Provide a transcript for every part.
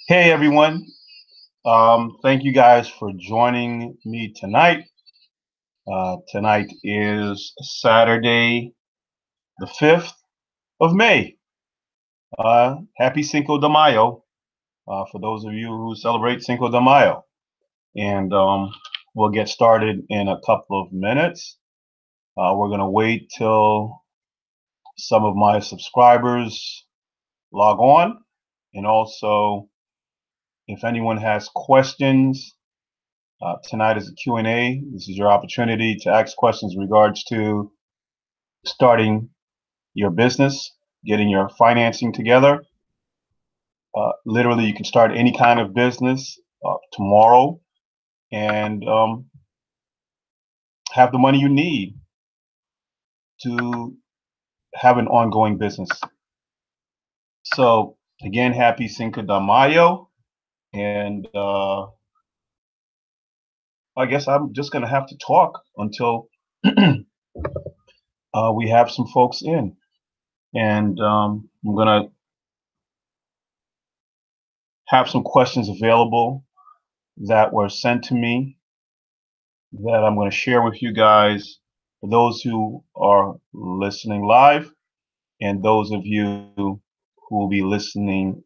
Hey everyone, thank you guys for joining me tonight. Tonight is Saturday, the 5th of May. Happy Cinco de Mayo for those of you who celebrate Cinco de Mayo. And we'll get started in a couple of minutes. We're going to wait till some of my subscribers log on. And also, if anyone has questions, tonight is a Q&A. This is your opportunity to ask questions in regards to starting your business, getting your financing together. Literally, you can start any kind of business tomorrow and have the money you need to have an ongoing business. So again, happy Cinco de Mayo. And I guess I'm just going to have to talk until we have some folks in. And I'm going to have some questions available that were sent to me that I'm going to share with you guys, for those who are listening live and those of you who will be listening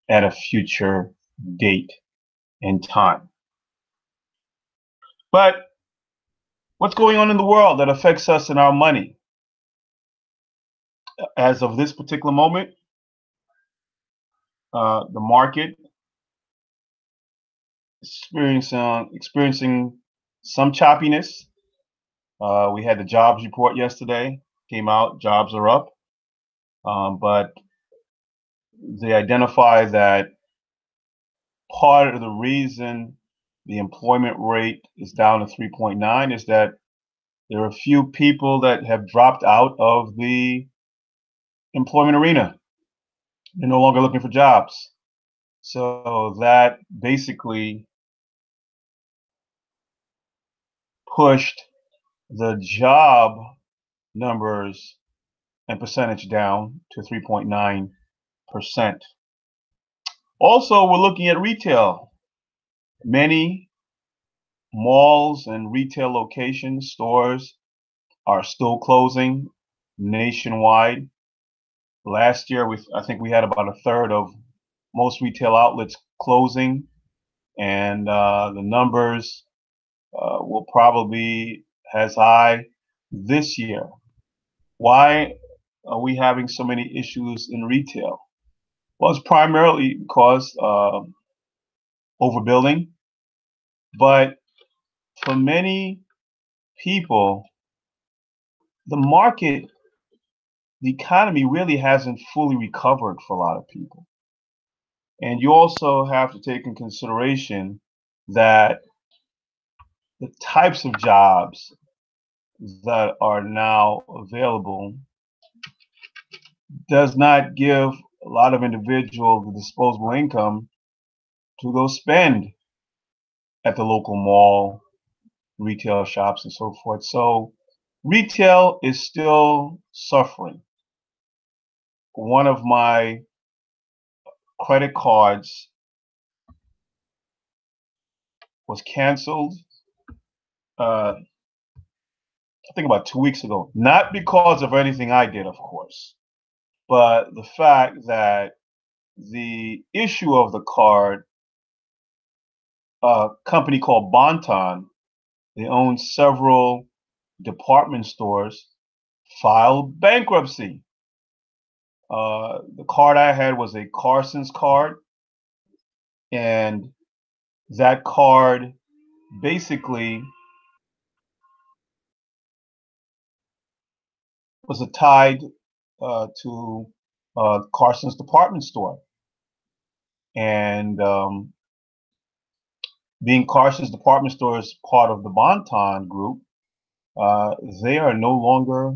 at a future date and time. But what's going on in the world that affects us and our money? As of this particular moment, the market is experiencing some choppiness. We had the jobs report yesterday, came out, jobs are up. But they identify that part of the reason the employment rate is down to 3.9 is that there are a few people that have dropped out of the employment arena. They're no longer looking for jobs. So that basically pushed the job numbers and percentage down to 3.9%. Also, we're looking at retail. Many malls and retail locations, stores, are still closing nationwide. Last year, I think we had about a third of most retail outlets closing, and the numbers will probably be as high this year. Why are we having so many issues in retail? Well, it's primarily because overbuilding, but for many people, the market, the economy really hasn't fully recovered for a lot of people. And you also have to take in consideration that the types of jobs that are now available does not give a lot of individuals the disposable income to go spend at the local mall, retail shops, and so forth. So retail is still suffering. One of my credit cards was canceled, I think about 2 weeks ago. Not because of anything I did, of course, but the fact that the issue of the card, a company called Bonton, they own several department stores, filed bankruptcy. The card I had was a Carson's card, and that card basically was tied to Carson's department store. And being Carson's department store is part of the Bonton group, they are no longer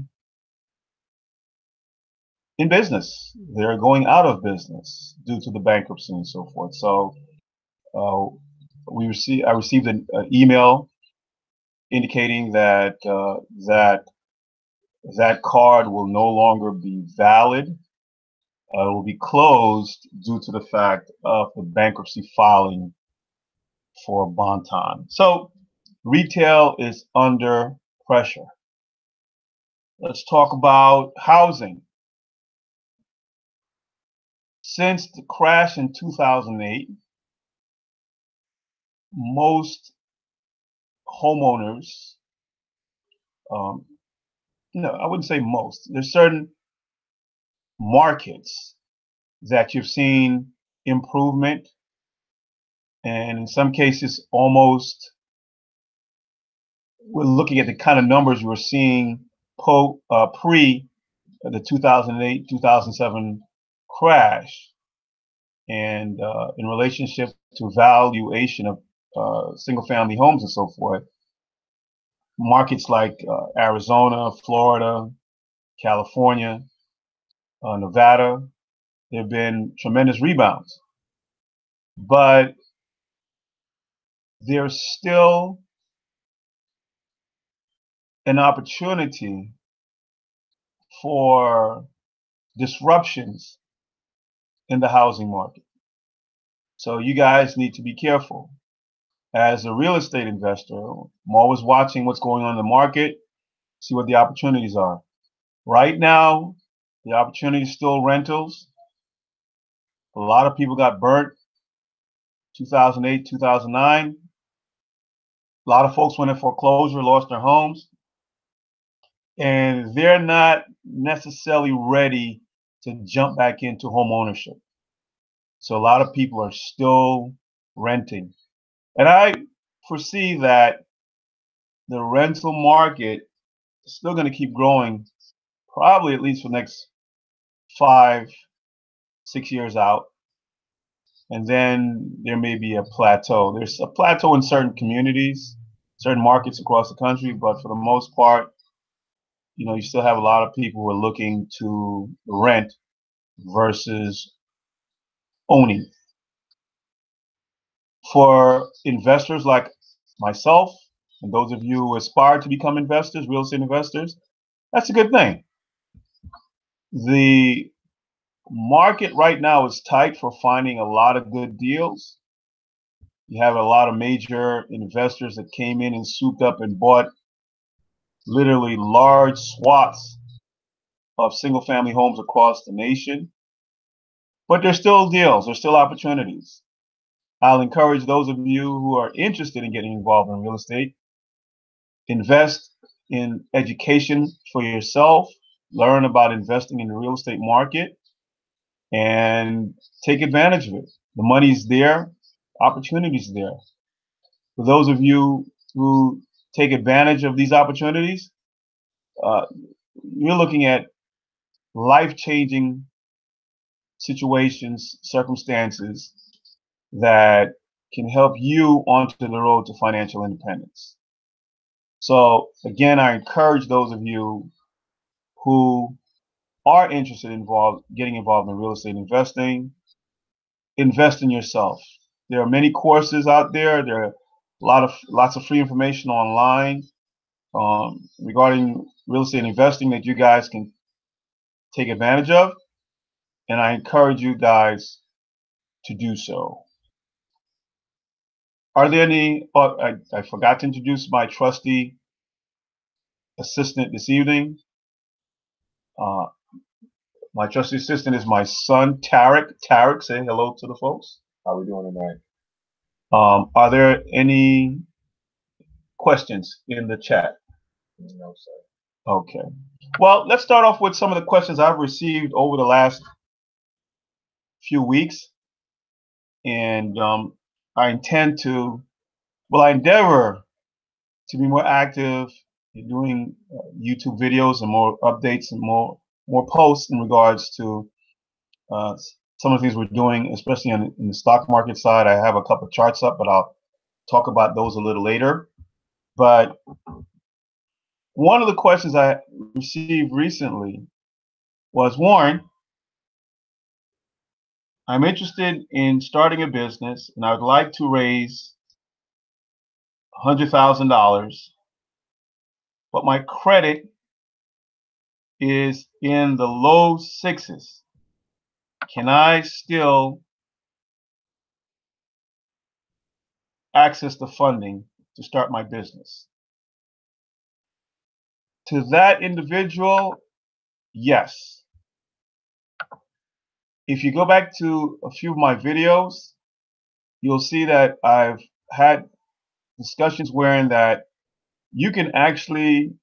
in business. They're going out of business due to the bankruptcy and so forth. So I received an email indicating that that card will no longer be valid will be closed due to the fact of the bankruptcy filing for Bonton. So retail is under pressure. Let's talk about housing. Since the crash in 2008, most homeowners, um, no, I wouldn't say most. There's certain markets that you've seen improvement, and in some cases, almost we're looking at the kind of numbers we were seeing pre the 2008 2007 crash, and in relationship to valuation of single family homes and so forth. Markets like Arizona, Florida, California, Nevada, there have been tremendous rebounds. But there's still an opportunity for disruptions in the housing market. So you guys need to be careful. As a real estate investor, I'm always watching what's going on in the market, see what the opportunities are. Right now, the opportunity is still rentals. A lot of people got burnt 2008, 2009. A lot of folks went in foreclosure, lost their homes, and they're not necessarily ready to jump back into home ownership. So a lot of people are still renting. And I foresee that the rental market is still going to keep growing, probably at least for the next 5, 6 years out. And then there may be a plateau. There's a plateau in certain communities, certain markets across the country, but for the most part, you still have a lot of people who are looking to rent versus owning. For investors like myself and those of you who aspire to become investors, real estate investors, that's a good thing. The market right now is tight for finding a lot of good deals. You have a lot of major investors that came in and souped up and bought literally large swaths of single family homes across the nation. But there's still deals, there's still opportunities. I'll encourage those of you who are interested in getting involved in real estate, invest in education for yourself, learn about investing in the real estate market, and take advantage of it. The money's there, opportunities there. For those of you who take advantage of these opportunities, uh, you're looking at life-changing situations, circumstances that can help you onto the road to financial independence. So again, I encourage those of you who are interested in getting involved in real estate investing, invest in yourself. There are many courses out there. There are lots of free information online regarding real estate investing that you guys can take advantage of, and I encourage you guys to do so. Are there any? I forgot to introduce my trusty assistant this evening. Uh, my trusty assistant is my son, Tarek. Tarek, say hello to the folks. How are we doing tonight? Are there any questions in the chat? No, sir. Okay. Well, let's start off with some of the questions I've received over the last few weeks. And I endeavor to be more active in doing YouTube videos and more updates and more posts in regards to some of the things we're doing, especially in the stock market side. I have a couple of charts up, but I'll talk about those a little later. But one of the questions I received recently was, Warren, I'm interested in starting a business and I would like to raise $100,000, but my credit is in the low 6s. can I still access the funding to start my business? To that individual, yes. If you go back to a few of my videos, you'll see that I've had discussions wherein that you can actually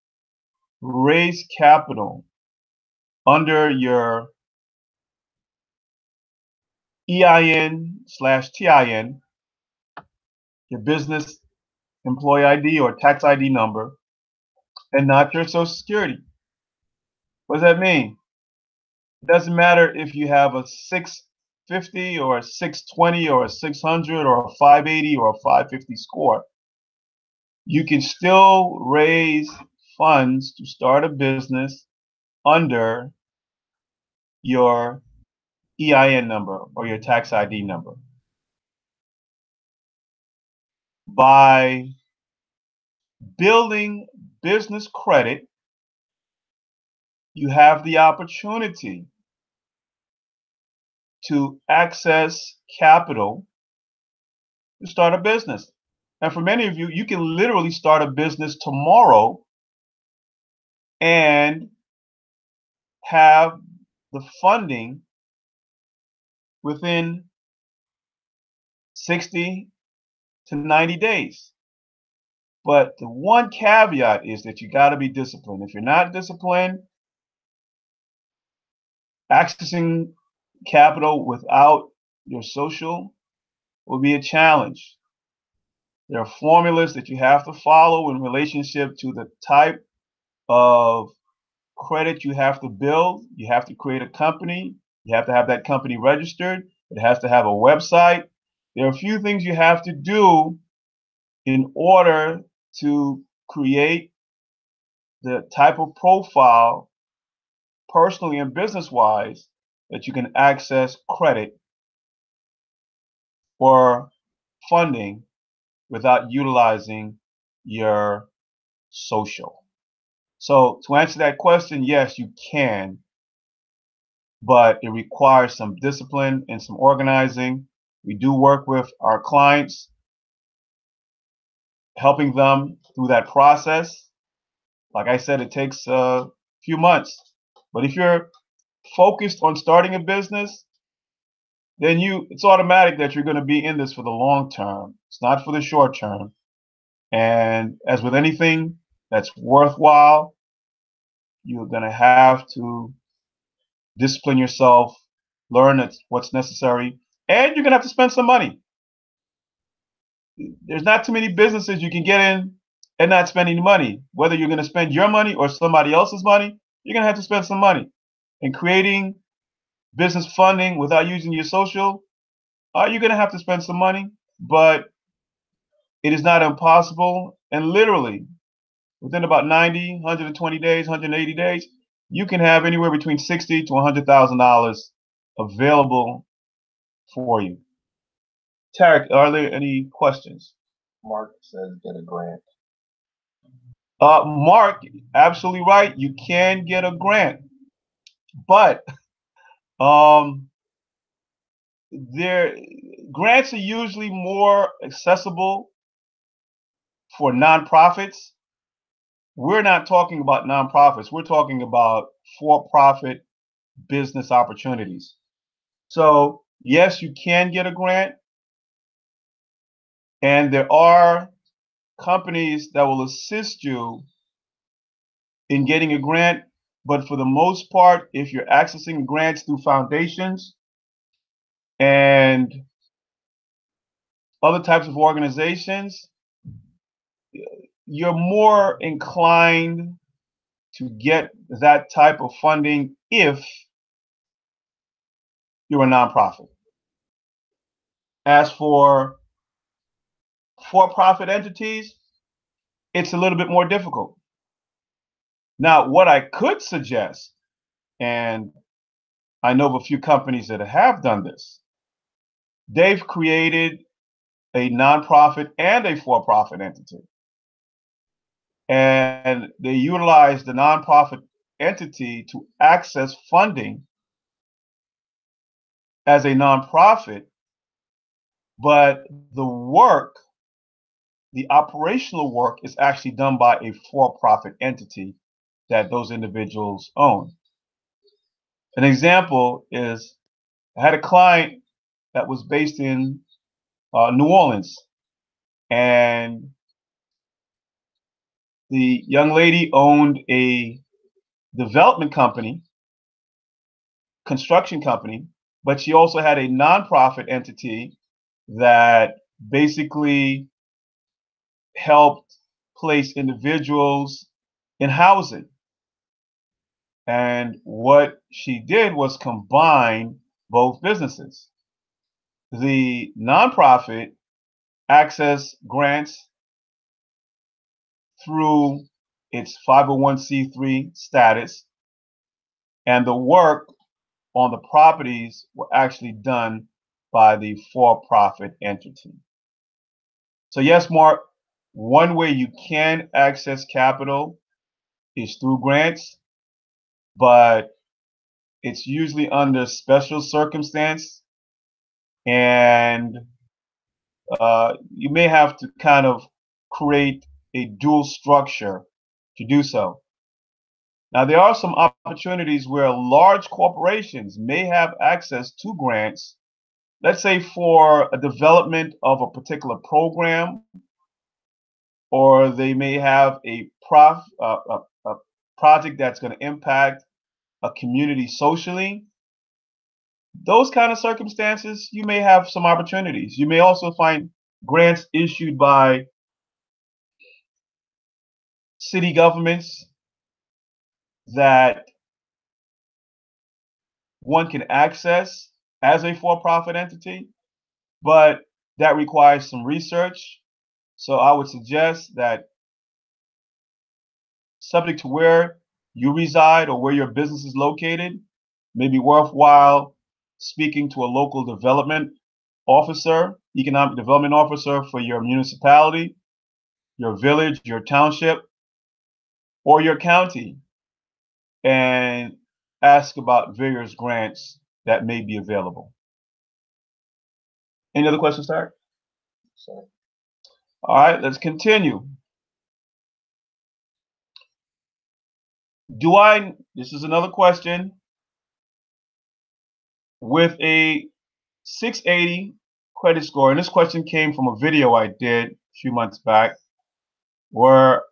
raise capital under your EIN/TIN, your business employee ID or tax ID number, and not your Social Security. What does that mean? It doesn't matter if you have a 650 or a 620 or a 600 or a 580 or a 550 score. You can still raise funds to start a business under your EIN number or your tax ID number. By building business credit, you have the opportunity to access capital to start a business. And for many of you, you can literally start a business tomorrow and have the funding within 60 to 90 days. But the one caveat is that you got to be disciplined. If you're not disciplined, accessing capital without your social will be a challenge. There are formulas that you have to follow in relationship to the type of credit you have to build. You have to create a company. You have to have that company registered. It has to have a website. There are a few things you have to do in order to create the type of profile, personally and business-wise, that you can access credit or funding without utilizing your social. So to answer that question, yes, you can, but it requires some discipline and some organizing. We do work with our clients, helping them through that process. Like I said, it takes a few months. But if you're focused on starting a business, then it's automatic that you're going to be in this for the long term. It's not for the short term. And as with anything that's worthwhile, you're going to have to discipline yourself, learn what's necessary, and you're going to have to spend some money. There's not too many businesses you can get in and not spend any money. Whether you're going to spend your money or somebody else's money, you're going to have to spend some money. And creating business funding without using your social, you're going to have to spend some money, but it is not impossible. And literally, within about 90, 120 days, 180 days, you can have anywhere between $60,000 to $100,000 available for you. Tarek, are there any questions? Mark says get a grant. Mark, absolutely right. You can get a grant, but grants are usually more accessible for nonprofits. We're not talking about nonprofits. We're talking about for-profit business opportunities. So yes, you can get a grant, and there are companies that will assist you in getting a grant. But for the most part, if you're accessing grants through foundations and other types of organizations, you're more inclined to get that type of funding if you're a nonprofit. As for-profit entities, it's a little bit more difficult. Now, what I could suggest, and I know of a few companies that have done this, they've created a nonprofit and a for-profit entity. And they utilize the nonprofit entity to access funding as a nonprofit, but the work, the operational work, is actually done by a for-profit entity that those individuals own. An example is I had a client that was based in New Orleans, and the young lady owned a development company, construction company, but she also had a nonprofit entity that basically helped place individuals in housing. And what she did was combine both businesses. The nonprofit accessed grants through its 501c3 status, and the work on the properties were actually done by the for-profit entity. So yes, Mark, one way you can access capital is through grants, but it's usually under special circumstance, and you may have to kind of create a dual structure to do so. Now, there are some opportunities where large corporations may have access to grants, let's say for a development of a particular program, or they may have a project that's going to impact a community socially. Those kind of circumstances, you may have some opportunities. You may also find grants issued by city governments that one can access as a for-profit entity, but that requires some research. So I would suggest that, subject to where you reside or where your business is located, may be worthwhile speaking to a local development officer, economic development officer for your municipality, your village, your township, or your county, and ask about various grants that may be available. Any other questions, Tarek? So, All right, let's continue. This is another question, with a 680 credit score, and this question came from a video I did a few months back where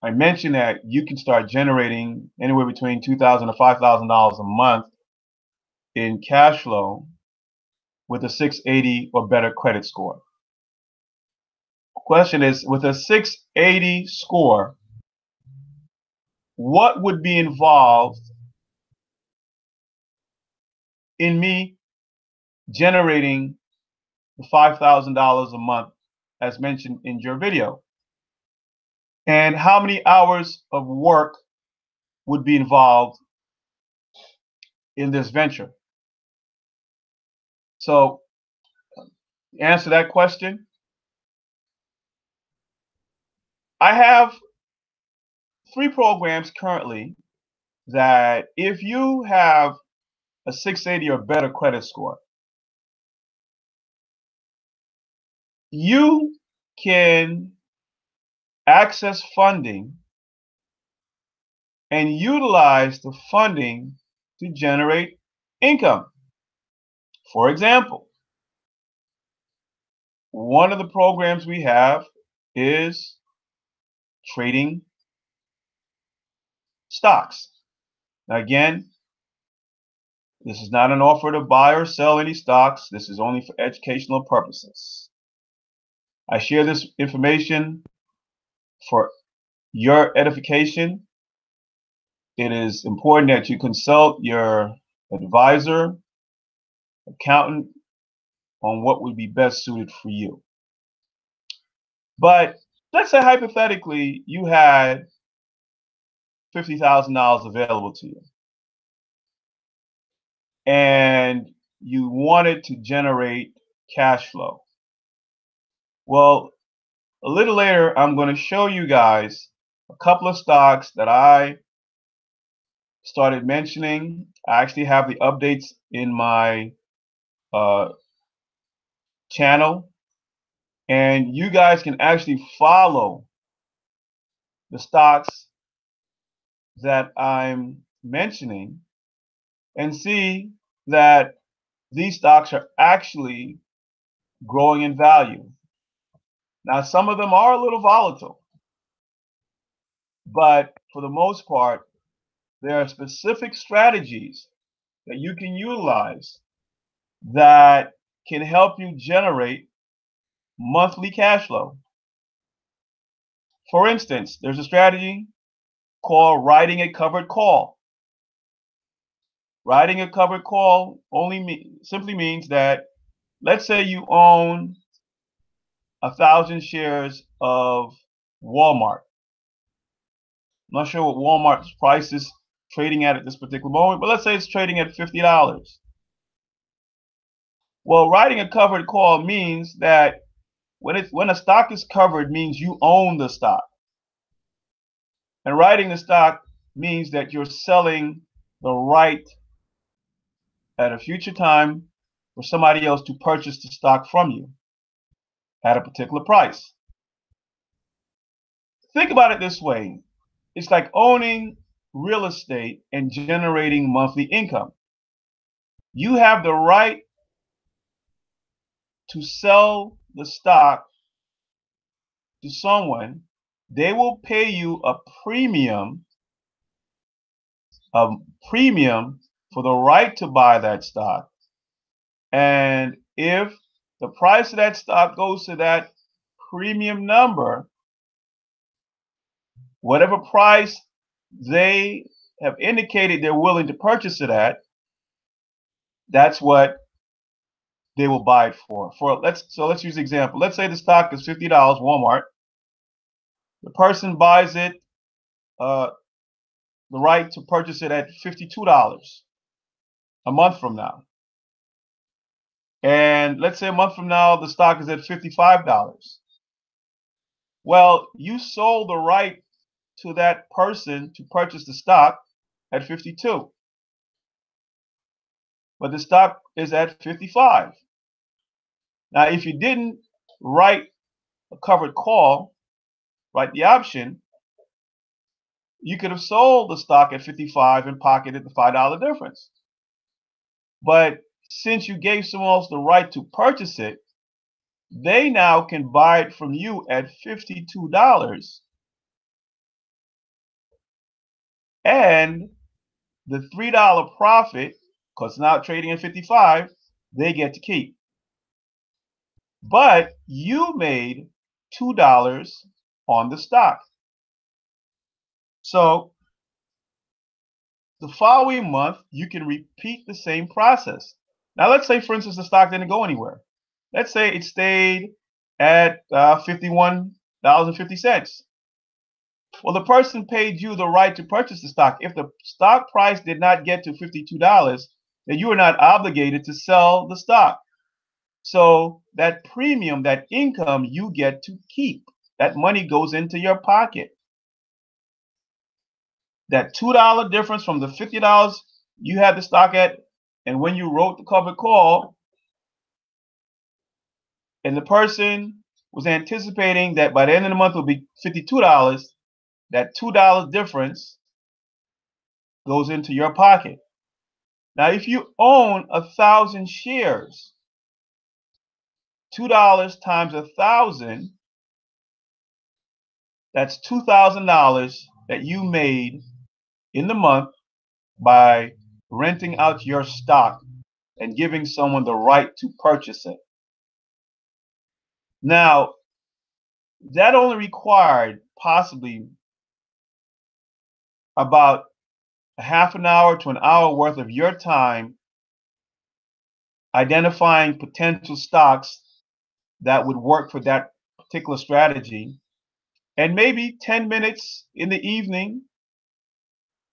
I mentioned that you can start generating anywhere between $2,000 to $5,000 a month in cash flow with a 680 or better credit score. Question is, with a 680 score, what would be involved in me generating the $5,000 a month as mentioned in your video? And how many hours of work would be involved in this venture? So, to answer that question, I have 3 programs currently that if you have a 680 or better credit score, you can access funding and utilize the funding to generate income. For example, one of the programs we have is trading stocks. Now, again, this is not an offer to buy or sell any stocks. This is only for educational purposes. I share this information for your edification. It is important that you consult your advisor, accountant, on what would be best suited for you. But let's say hypothetically you had $50,000 available to you, and you wanted to generate cash flow. Well, a little later, I'm going to show you guys a couple of stocks that I started mentioning. I actually have the updates in my uh, channel, and you guys can actually follow the stocks that I'm mentioning and see that these stocks are actually growing in value. Now, some of them are a little volatile, but for the most part, there are specific strategies that you can utilize that can help you generate monthly cash flow. For instance, there's a strategy called writing a covered call. Writing a covered call simply means that, let's say you own 1,000 shares of Walmart. I'm not sure what Walmart's price is trading at this particular moment, but let's say it's trading at $50. Well, writing a covered call means that when a stock is covered means you own the stock. And writing the stock means that you're selling the right at a future time for somebody else to purchase the stock from you at a particular price. Think about it this way. It's like owning real estate and generating monthly income. You have the right to sell the stock to someone. They will pay you a premium for the right to buy that stock. And if the price of that stock goes to that premium number, whatever price they have indicated they're willing to purchase it at, that's what they will buy it for. Let's use an example. Let's say the stock is $50, Walmart. The person buys it, the right to purchase it at $52 a month from now. And let's say a month from now the stock is at $55. Well, you sold the right to that person to purchase the stock at 52, but the stock is at 55. Now, if you didn't write a covered call, write the option, you could have sold the stock at 55 and pocketed the $5 difference. But since you gave someone else the right to purchase it, they now can buy it from you at $52, and the $3 profit, because now trading at 55, they get to keep. But you made $2 on the stock. So the following month, you can repeat the same process. Now, let's say, for instance, the stock didn't go anywhere. Let's say it stayed at $51.50. Well, the person paid you the right to purchase the stock. If the stock price did not get to $52, then you are not obligated to sell the stock. So that premium, that income, you get to keep. That money goes into your pocket. That $2 difference from the $50 you had the stock at, and when you wrote the covered call, and the person was anticipating that by the end of the month it will be $52, that $2 difference goes into your pocket. Now, if you own 1,000 shares, $2 times 1,000, that's $2,000 that you made in the month by renting out your stock and giving someone the right to purchase it. Now, that only required possibly about a half an hour to an hour worth of your time identifying potential stocks that would work for that particular strategy, and maybe 10 minutes in the evening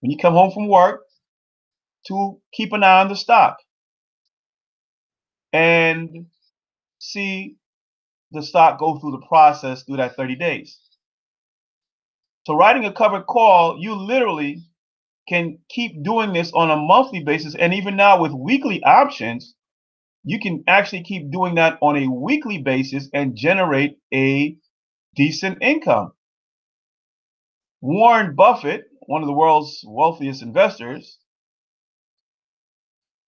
when you come home from work to keep an eye on the stock and see the stock go through the process through that 30 days. So writing a covered call, you literally can keep doing this on a monthly basis. And even now with weekly options, you can actually keep doing that on a weekly basis and generate a decent income. Warren Buffett, one of the world's wealthiest investors,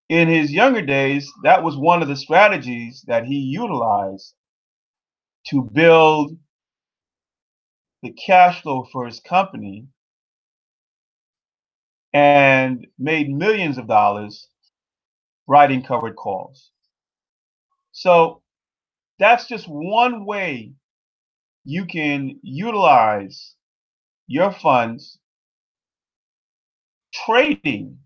in his younger days, that was one of the strategies that he utilized to build the cash flow for his company and made millions of dollars writing covered calls. So that's just one way you can utilize your funds trading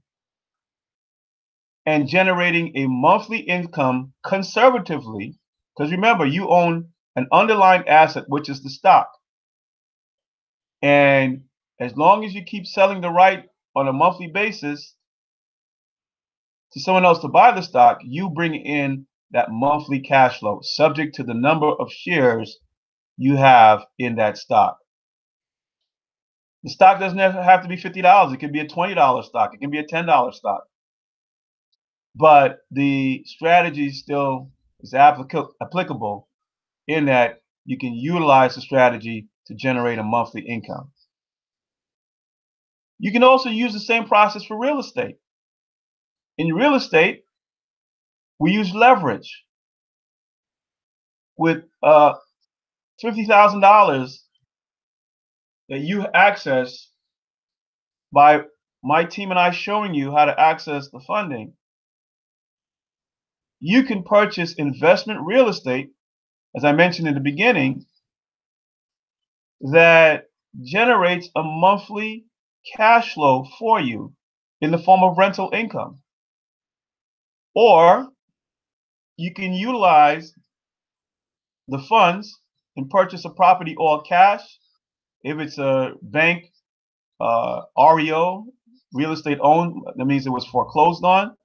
and generating a monthly income conservatively. Because remember, you own an underlying asset, which is the stock. And as long as you keep selling the right on a monthly basis to someone else to buy the stock, you bring in that monthly cash flow, subject to the number of shares you have in that stock. The stock doesn't have to be $50. It can be a $20 stock. It can be a $10 stock. But the strategy still is applicable in that you can utilize the strategy to generate a monthly income. You can also use the same process for real estate. In real estate, we use leverage. With $50,000 that you access by my team and I showing you how to access the funding, you can purchase investment real estate, as I mentioned in the beginning, that generates a monthly cash flow for you in the form of rental income. Or you can utilize the funds and purchase a property all cash. If it's a bank REO, real estate owned, that means it was foreclosed on.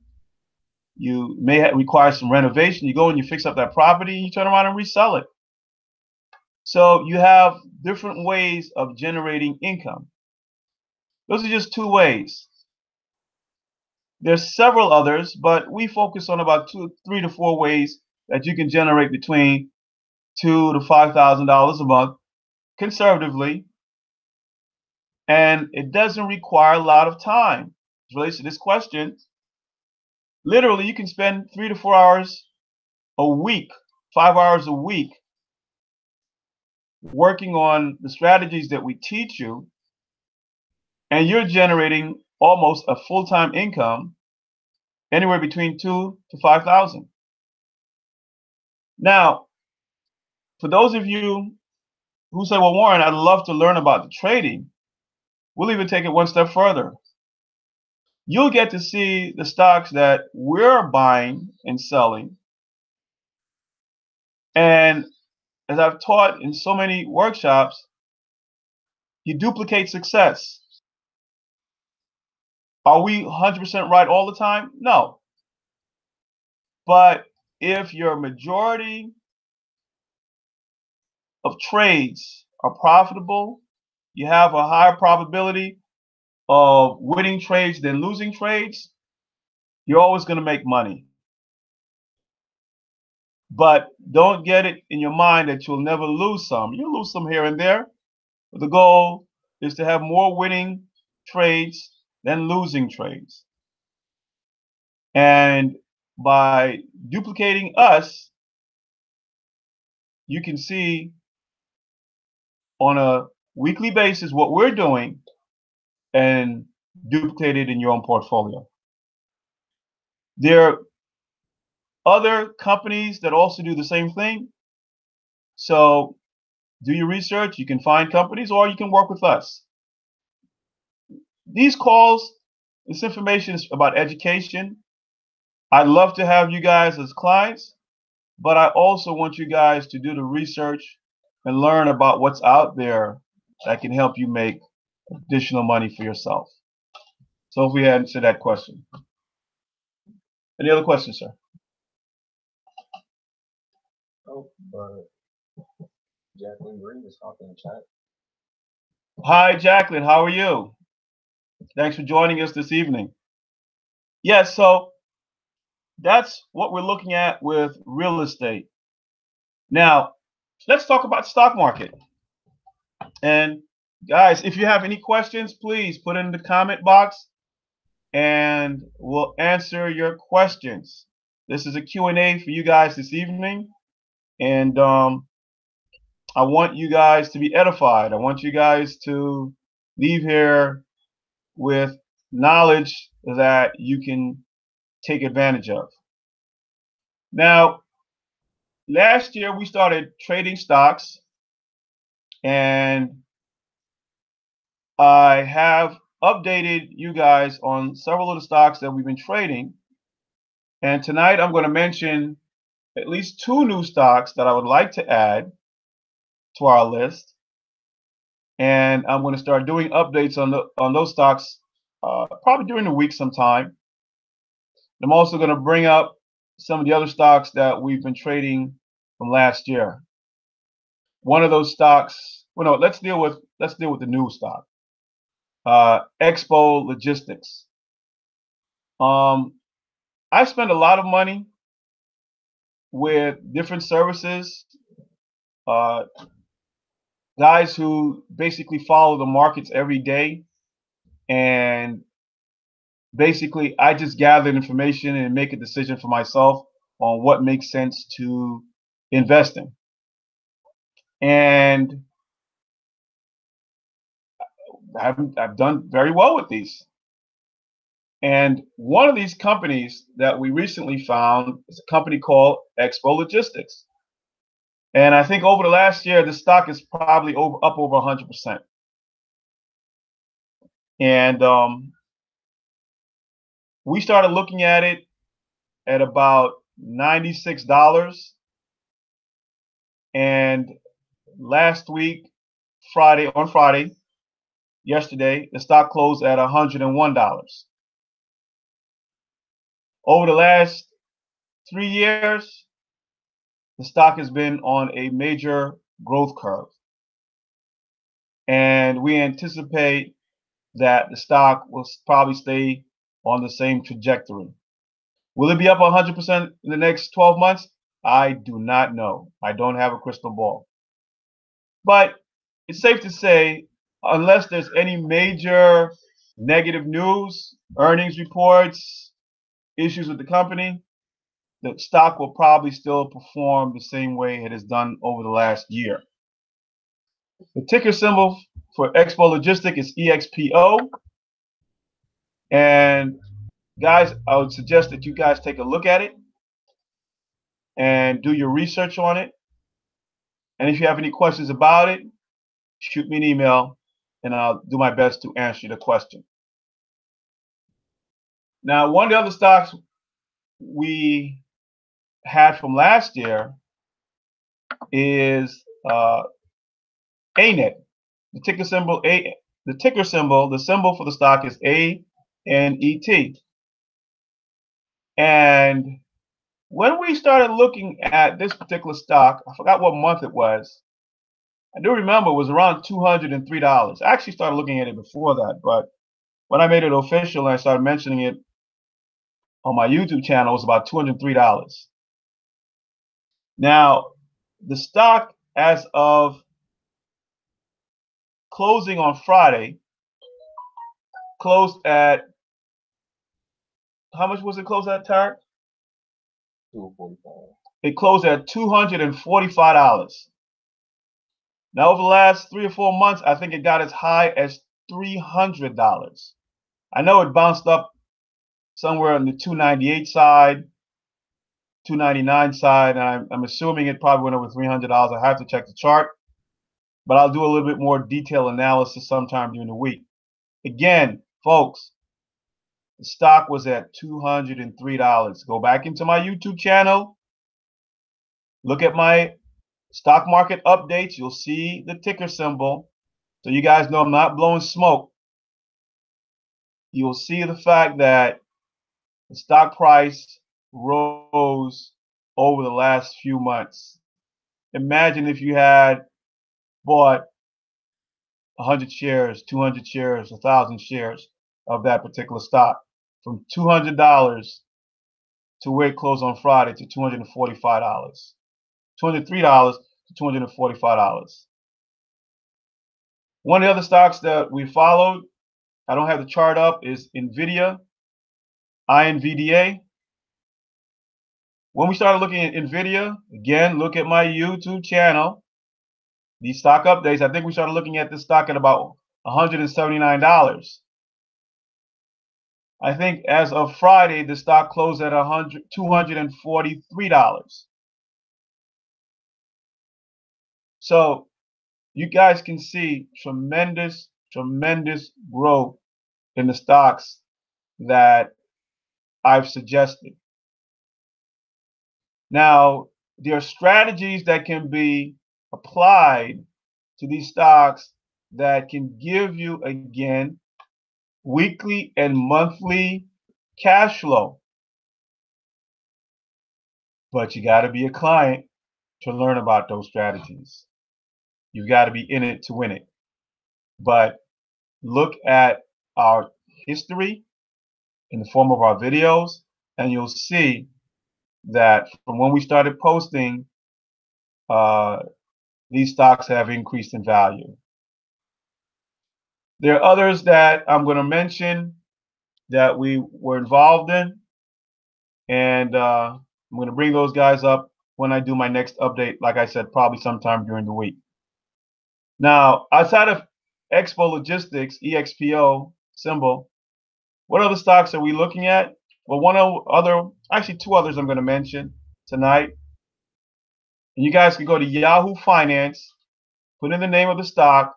You may require some renovation. You go and you fix up that property and you turn around and resell it. So you have different ways of generating income. Those are just two ways. There's several others, but we focus on about 3 to 4 ways that you can generate between $2,000 to $5,000 a month conservatively, and it doesn't require a lot of time. As relates to this question, literally you can spend 3 to 4 hours a week, 5 hours a week, working on the strategies that we teach you, and you're generating almost a full-time income, anywhere between 2 to 5,000. Now, for those of you who say, well, Warren, I'd love to learn about the trading, we'll even take it one step further. You'll get to see the stocks that we're buying and selling. And as I've taught in so many workshops, you duplicate success. Are we 100% right all the time? No. But if your majority of trades are profitable, you have a higher probability of winning trades than losing trades, you're always going to make money. But don't get it in your mind that you'll never lose some. You'll lose some here and there. But the goal is to have more winning trades than losing trades. And by duplicating us, you can see on a weekly basis what we're doing and duplicate it in your own portfolio. There are other companies that also do the same thing. So do your research. You can find companies or you can work with us. These calls, this information is about education. I'd love to have you guys as clients, but I also want you guys to do the research and learn about what's out there that can help you make additional money for yourself. So if we answer that question. Any other questions, sir? Oh, but Jacqueline Green is talking in chat. Hi, Jacqueline. How are you? Thanks for joining us this evening. Yes, so that's what we're looking at with real estate. Now, let's talk about stock market. And guys, if you have any questions, please put in the comment box and we'll answer your questions. This is a Q&A for you guys this evening, and I want you guys to be edified. I want you guys to leave here with knowledge that you can take advantage of. Now, last year we started trading stocks, and I have updated you guys on several of the stocks that we've been trading. And tonight I'm going to mention at least two new stocks that I would like to add to our list. And I'm going to start doing updates on those stocks probably during the week sometime. I'm also going to bring up some of the other stocks that we've been trading from last year. One of those stocks, well, no, let's deal with the new stock, Expo Logistics. I spend a lot of money with different services, uh, guys who basically follow the markets every day, and basically I just gather information and make a decision for myself on what makes sense to invest in. And I've done very well with these. And one of these companies that we recently found is a company called Expo Logistics. And I think over the last year, the stock is probably up over 100%. And we started looking at it at about $96. And last week, on Friday, yesterday, the stock closed at $101. Over the last 3 years, the stock has been on a major growth curve. And we anticipate that the stock will probably stay on the same trajectory. Will it be up 100% in the next 12 months? I do not know. I don't have a crystal ball. But it's safe to say, unless there's any major negative news, earnings reports, issues with the company, the stock will probably still perform the same way it has done over the last year. The ticker symbol for Expo Logistic is EXPO. And guys, I would suggest that you guys take a look at it and do your research on it. And if you have any questions about it, shoot me an email and I'll do my best to answer the question. Now, one of the other stocks we had from last year is ANET. The ticker symbol, the symbol for the stock is ANET. And when we started looking at this particular stock, I forgot what month it was. I do remember it was around $203. I actually started looking at it before that, but when I made it official and I started mentioning it on my YouTube channel, it was about $203. Now, the stock as of closing on Friday closed at, how much was it closed at, Tarek? 245. It closed at $245. Now, over the last 3 or 4 months, I think it got as high as $300. I know it bounced up somewhere on the 298 side, 299 side, and I'm assuming it probably went over $300. I have to check the chart, but I'll do a little bit more detailed analysis sometime during the week. Again, folks, the stock was at $203. Go back into my YouTube channel, look at my stock market updates. You'll see the ticker symbol, so you guys know I'm not blowing smoke. You'll see the fact that the stock price rose over the last few months. Imagine if you had bought 100 shares, 200 shares, 1,000 shares. of that particular stock from $200 to where it closed on Friday to $245. $203 to $245. One of the other stocks that we followed, I don't have the chart up, is NVIDIA, INVDA. When we started looking at NVIDIA, again, look at my YouTube channel, these stock updates. I think we started looking at this stock at about $179. I think as of Friday, the stock closed at $243. So you guys can see tremendous growth in the stocks that I've suggested. Now, there are strategies that can be applied to these stocks that can give you, again, weekly and monthly cash flow. But you got to be a client to learn about those strategies. You've got to be in it to win it. But look at our history in the form of our videos, and you'll see that from when we started posting, these stocks have increased in value. There are others that I'm going to mention that we were involved in, and I'm going to bring those guys up when I do my next update, like I said, probably sometime during the week. Now, outside of Expo Logistics, EXPO symbol, what other stocks are we looking at? Well, actually two others I'm going to mention tonight. And you guys can go to Yahoo Finance, put in the name of the stock,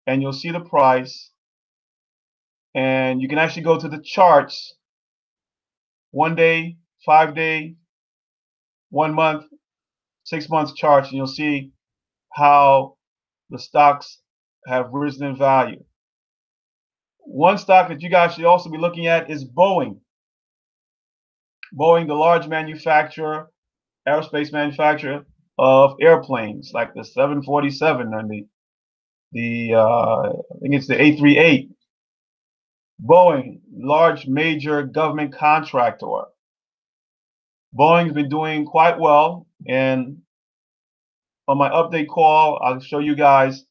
and you'll see the price. And you can actually go to the charts, 1 day, 5 day, 1 month, 6 months charts, and you'll see how the stocks have risen in value. One stock that you guys should also be looking at is Boeing. Boeing, the large manufacturer, aerospace manufacturer of airplanes like the 747 and I think it's the A38. Boeing, large major government contractor. Boeing's been doing quite well, and on my update call, I'll show you guys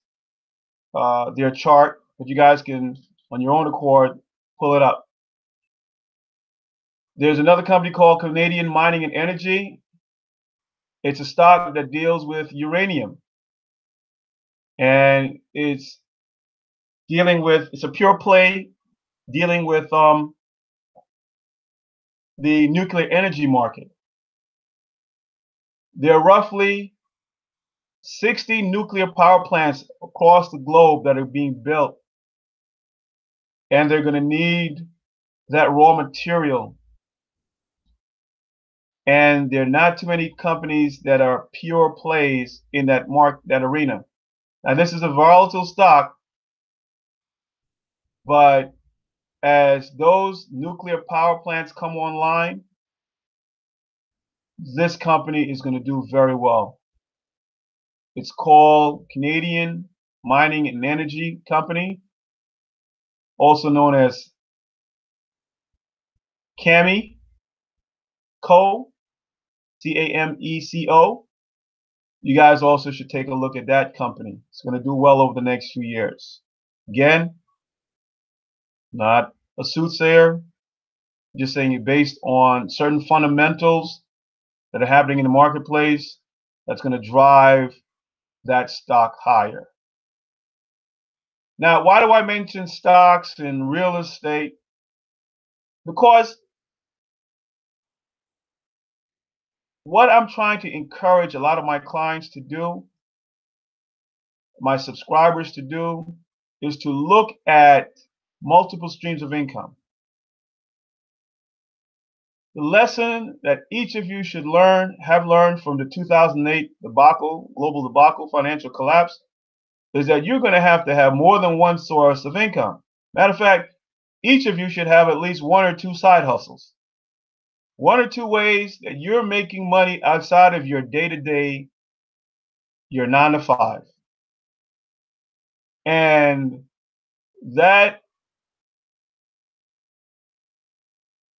their chart, but you guys can, on your own accord, pull it up. There's another company called Canadian Mining and Energy. It's a stock that deals with uranium, and it's a pure play dealing with the nuclear energy market. There are roughly 60 nuclear power plants across the globe that are being built, and they're going to need that raw material. And there are not too many companies that are pure plays in that arena. Now, this is a volatile stock, but as those nuclear power plants come online, this company is going to do very well. It's called Canadian Mining and Energy Company, also known as CAMECO, CAMECO. You guys also should take a look at that company. It's going to do well over the next few years. Again, not a soothsayer, just saying it based on certain fundamentals that are happening in the marketplace that's going to drive that stock higher. Now, why do I mention stocks and real estate? Because what I'm trying to encourage a lot of my clients to do, my subscribers to do, is to look at multiple streams of income. The lesson that each of you should have learned from the 2008 global debacle, financial collapse, is that you're going to have more than one source of income. Matter of fact, each of you should have at least 1 or 2 side hustles. 1 or 2 ways that you're making money outside of your day-to-day, your 9 to 5. And that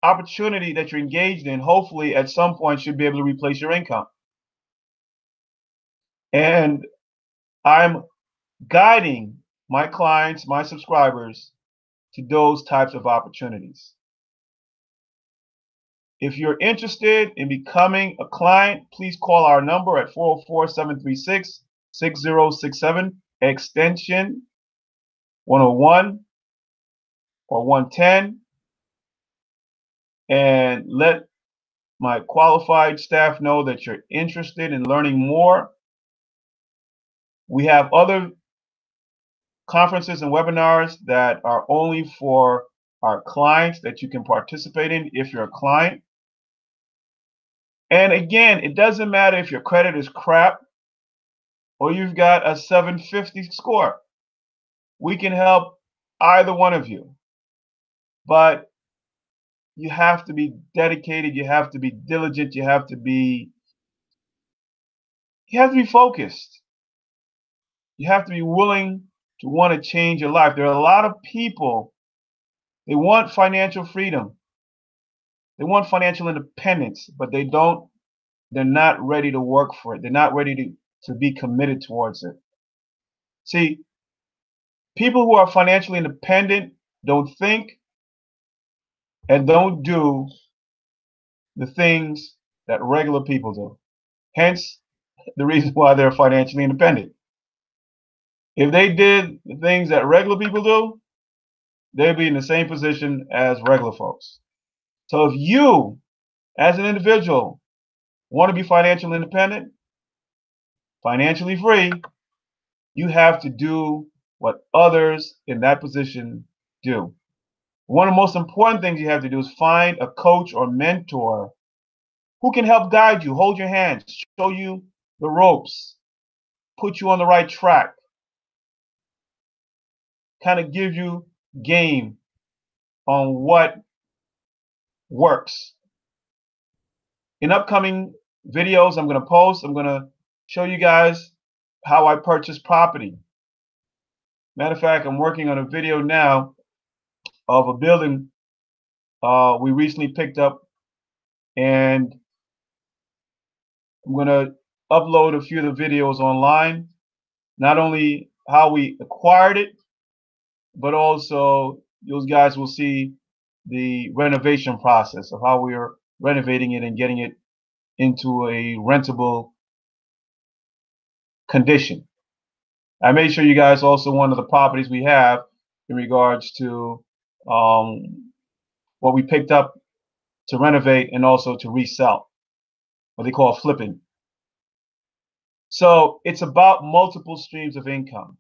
opportunity that you're engaged in, hopefully at some point should be able to replace your income. And I'm guiding my clients, my subscribers, to those types of opportunities. If you're interested in becoming a client, please call our number at 404-736-6067, extension 101 or 110, and let my qualified staff know that you're interested in learning more. We have other conferences and webinars that are only for our clients that you can participate in if you're a client. And again, it doesn't matter if your credit is crap or you've got a 750 score. We can help either one of you. But you have to be dedicated, you have to be diligent, you have to be focused. You have to be willing to want to change your life. There are a lot of people, they want financial freedom. They want financial independence, but they're not ready to work for it. They're not ready to be committed towards it. See, people who are financially independent don't think and don't do the things that regular people do. Hence, the reason why they're financially independent. If they did the things that regular people do, they'd be in the same position as regular folks. So if you, as an individual, want to be financially independent, financially free, you have to do what others in that position do. One of the most important things you have to do is find a coach or mentor who can help guide you, hold your hand, show you the ropes, put you on the right track, kind of give you game on what works. In upcoming videos I'm going to post, I'm going to show you guys how I purchase property. Matter of fact, I'm working on a video now of a building we recently picked up, and I'm going to upload a few of the videos online, not only how we acquired it, but also those guys will see the renovation process of how we are renovating it and getting it into a rentable condition. I made sure you guys also one of the properties we have in regards to what we picked up to renovate and also to resell, what they call flipping. So it's about multiple streams of income.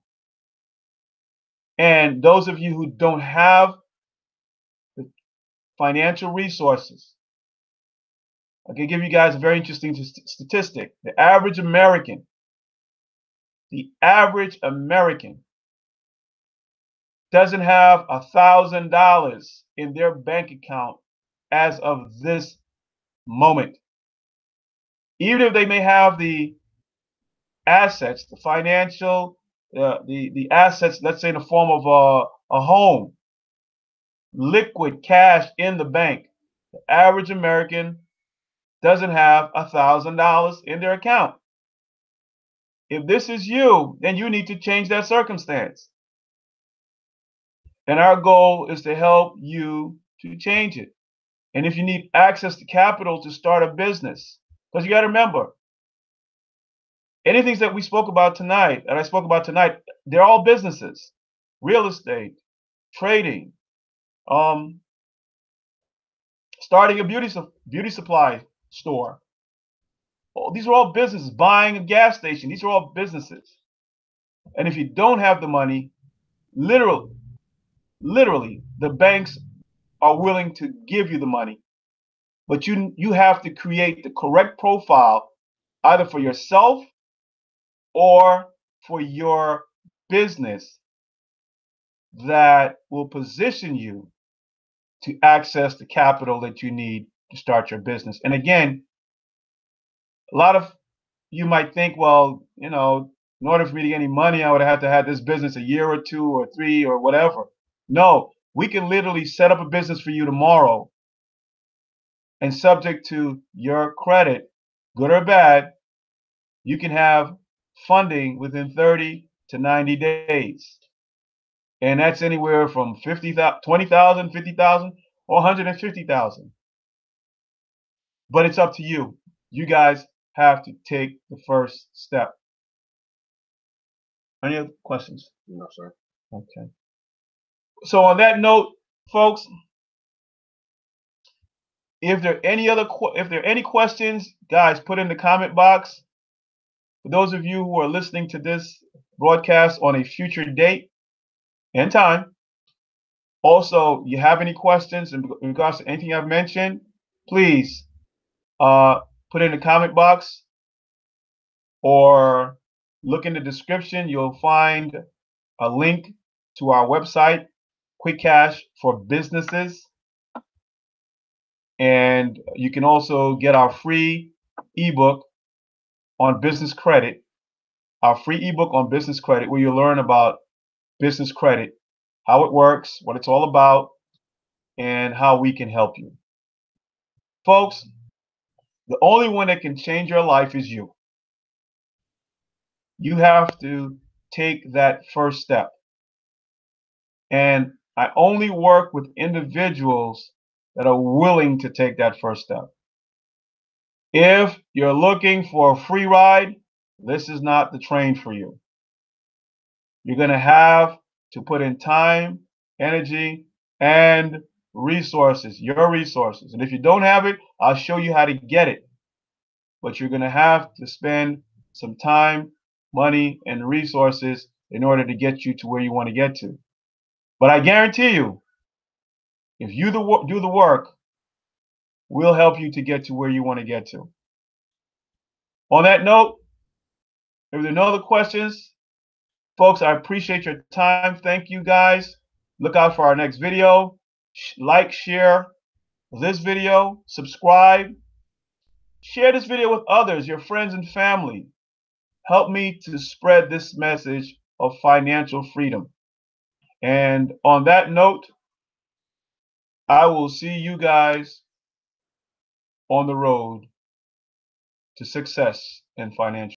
And those of you who don't have the financial resources, I can give you guys a very interesting statistic. The average American doesn't have $1,000 in their bank account as of this moment. Even if they may have the assets, the financial, the assets, let's say in the form of a home, liquid cash in the bank, the average American doesn't have $1,000 in their account. If this is you, then you need to change that circumstance. And our goal is to help you to change it. And if you need access to capital to start a business, because you got to remember, anything that we spoke about tonight, that I spoke about tonight, they're all businesses. Real estate, trading, starting a beauty supply store. Oh, these are all businesses. Buying a gas station. These are all businesses. And if you don't have the money, literally, the banks are willing to give you the money. But you have to create the correct profile either for yourself or for your business that will position you to access the capital that you need to start your business. And again, a lot of you might think, well, in order for me to get any money, I would have to have this business a year or 2 or 3 or whatever. No, we can literally set up a business for you tomorrow and subject to your credit, good or bad, you can have funding within 30 to 90 days. And that's anywhere from 50,000, 20,000, 50,000, or 150,000. But it's up to you. You guys have to take the first step. Any other questions? No, sir. Okay. So on that note, folks, if there are any questions, guys, put in the comment box. For those of you who are listening to this broadcast on a future date and time, also, you have any questions in regards to anything I've mentioned, please put in the comment box or look in the description. You'll find a link to our website, Quick Cash for Businesses. And you can also get our free ebook on business credit, our free ebook on business credit, where you learn about business credit, how it works, what it's all about, and how we can help you. Folks, the only one that can change your life is you. You have to take that first step. And I only work with individuals that are willing to take that first step. If you're looking for a free ride, this is not the train for you. You're going to have to put in time, energy, and resources, your resources. And if you don't have it, I'll show you how to get it. But you're going to have to spend some time, money, and resources in order to get you to where you want to get to. But I guarantee you, if you do the work, we'll help you to get to where you want to get to. On that note, if there are no other questions, folks, I appreciate your time. Thank you, guys. Look out for our next video. Like, share this video, subscribe. Share this video with others, your friends and family. Help me to spread this message of financial freedom. And on that note, I will see you guys on the road to success in financial